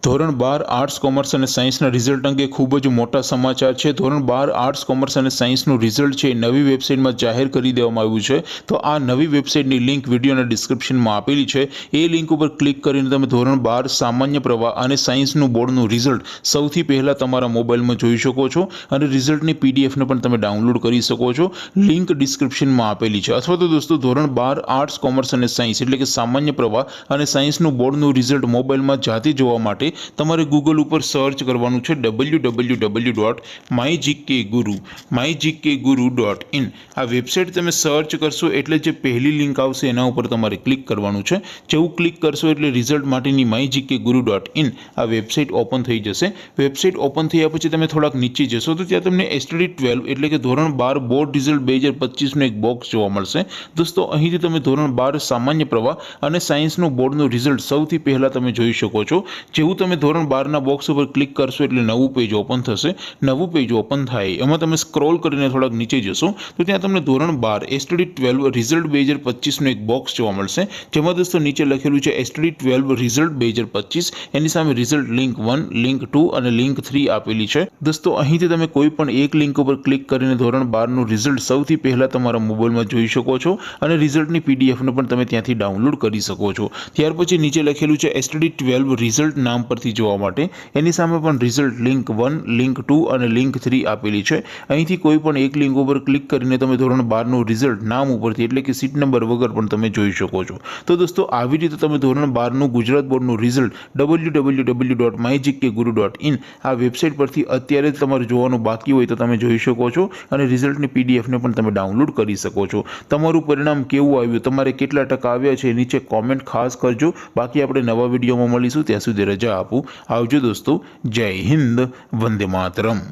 ધોરણ 12 arts commerce અને સાયન્સના રિઝલ્ટ અંગે ખૂબ જ મોટા સમાચાર છે। ધોરણ 12 આર્ટ્સ કોમર્સ અને સાયન્સનું રિઝલ્ટ છે નવી વેબસાઇટમાં જાહેર કરી દેવામાં આવ્યું છે। તો આ નવી વેબસાઇટની લિંક વિડીયોના ડિસ્ક્રિપ્શનમાં આપેલી છે। એ લિંક ઉપર ક્લિક કરીને તમે ધોરણ 12 સામાન્ય પ્રવાહ અને સાયન્સનું બોર્ડનું રિઝલ્ટ સૌથી પહેલાં તમારા મોબાઈલમાં જોઈ શકો છો અને રિઝલ્ટની પીડીએફને પણ તમે ડાઉનલોડ કરી શકો છો। લિંક ડિસ્ક્રિપ્શનમાં આપેલી છે। અથવા તો દોસ્તો ધોરણ 12 આર્ટ્સ કોમર્સ અને સાયન્સ એટલે કે સામાન્ય પ્રવાહ અને સાયન્સનું બોર્ડનું રિઝલ્ટ મોબાઈલમાં જાતે જોવા માટે તમારે ગૂગલ ઉપર સર્ચ કરવાનું છે www.mygkguru.in। આ વેબસાઇટ તમે સર્ચ કરશો એટલે જે પહેલી લિંક આવશે એના ઉપર તમારે ક્લિક કરવાનું છે। જેવું ક્લિક કરશો એટલે રિઝલ્ટ માટેની mygkguru.in આ વેબસાઇટ ઓપન થઈ જશે। વેબસાઇટ ઓપન થયા પછી તમે થોડાક નીચે જશો તો ત્યાં તમને STD 12 એટલે કે ધોરણ 12 બોર્ડ રિઝલ્ટ 2025નું એક બોક્સ જોવા મળશે। દોસ્તો અહીંથી તમે ધોરણ 12 સામાન્ય પ્રવાહ અને સાયન્સનું બોર્ડનું રિઝલ્ટ સૌથી પહેલાં તમે જોઈ શકો છો। જેવું તમે ધોરણ 12ના બોક્સ ઉપર ક્લિક કરશો એટલે નવું પેજ ઓપન થશે। નવું પેજ ઓપન થાય એમાં તમે સ્ક્રોલ કરીને થોડાક નીચે જશો તો ત્યાં તમને ધોરણ 12 STD 12 રિઝલ્ટ 2025નું એક બોક્સ જોવા મળશે। જેમાં દોસ્તો નીચે લખેલું છે STD 12 રિઝલ્ટ 2025, એની સામે રિઝલ્ટ લિંક 1, લિંક 2 અને લિંક 3 આપેલી છે। દોસ્તો અહીંથી તમે કોઈ પણ એક લિંક ઉપર ક્લિક કરીને ધોરણ 12નું રિઝલ્ટ સૌથી પહેલાં તમારા મોબાઈલમાં જોઈ શકો છો અને રિઝલ્ટની પીડીએફને પણ તમે ત્યાંથી ડાઉનલોડ કરી શકો છો। ત્યાર પછી નીચે લખેલું છે STD 12 રિઝલ્ટ નામ પરથી જોવા માટે એની સામે પણ રિઝલ્ટ લિંક 1, લિંક 2 અને લિંક 3 આપેલી છે। અહીંથી કોઈ પણ એક લિંક ઉપર ક્લિક કરીને તમે ધોરણ 12નું રિઝલ્ટ નામ ઉપરથી એટલે કે સીટ નંબર વગર પણ તમે જોઈ શકો છો। તો દોસ્તો આવી રીતે તમે ધોરણ 12નું ગુજરાત બોર્ડનું રિઝલ્ટ www.mygkguru.in આ વેબસાઇટ પરથી અત્યારે જ તમારે જોવાનું બાકી હોય તો તમે જોઈ શકો છો અને રિઝલ્ટની પીડીએફને પણ તમે ડાઉનલોડ કરી શકો છો। તમારું પરિણામ કેવું આવ્યું, તમારે કેટલા ટકા આવ્યા છે નીચે કોમેન્ટ ખાસ કરજો। બાકી આપણે નવા વિડીયોમાં મળીશું, ત્યાં સુધી રજા આપું। આવજો દોસ્તો, જય હિન્દ, વંદે માતરમ।